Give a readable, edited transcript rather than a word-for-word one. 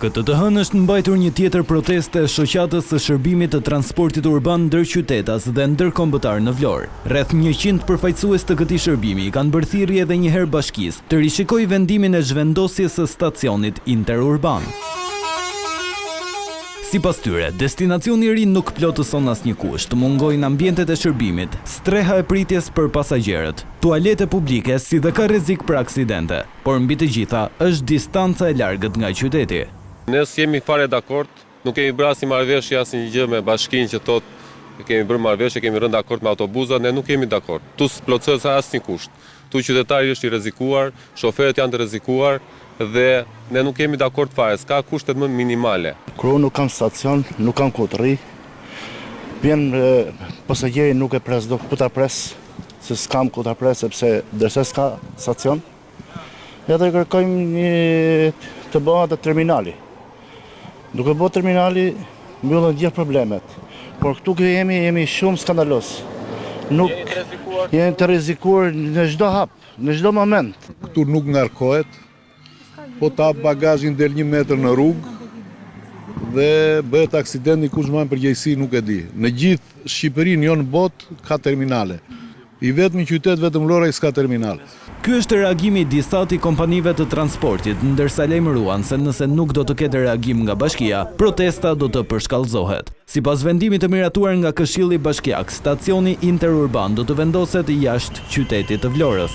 Këtë të hënë është mbajtur një tjetër proteste e shoqatës së shërbimit të transportit urban ndërqytetas dhe ndërkombëtar në Vlorë. Rreth 100 përfaqësues të këtij shërbimi kanë bërë thirrje edhe një herë bashkisë të rishikojë vendimin e zhvendosjes së stacionit interurban. Sipas tyre, destinacioni i ri nuk plotëson asnjë kusht, mungojnë ambientet e shërbimit, streha e pritjes për pasagjerët, tualete publike si dhe ka rrezik për aksidente, por mbi të gjitha është distanca e largët nga qyteti. Ne jemi fare dakord, nuk kemi bërë asnjë marrëveshje asnjë gjë me bashkinë që thotë kemi bërë marrëveshje, kemi rënë dakord me autobusat, ne nuk kemi dakord. Tu s'plotësohet asnjë kusht. Tu qytetari është i rrezikuar, shoferët janë të rrezikuar dhe ne nuk kemi dakord fare, s'ka kushtet më minimale. Kur unë nuk kam stacion, nuk kam ku të rri, vjen pasagjeri nuk e pres, do ku ta pres, se s'kam ku ta pres sepse derisa s'ka stacion. Edhe kërkojmë të bëhet terminali. Duke bërë terminali, mbyllen gjithë problemet. Por këtu jemi shumë skandalos. Jemi të rrezikuar në çdo hap, në çdo moment. Këtu nuk ngarkohet, po ta bagazhin del 1 metër në rrugë dhe bëhet aksidenti, kush marrë përgjegjësi nuk e di. Në gjithë Shqipërinë, jo në botë, ka terminale. I vetmi qytet vetëm Vlora i s'ka terminal. Ky është reagimi i disa të kompanive të transportit, ndërsa lajmëruan se nëse nuk do të ketë reagim nga bashkia, protesta do të përshkallëzohet. Sipas vendimit të miratuar nga Këshilli Bashkiak, stacioni interurban do të vendoset jashtë qytetit të Vlorës.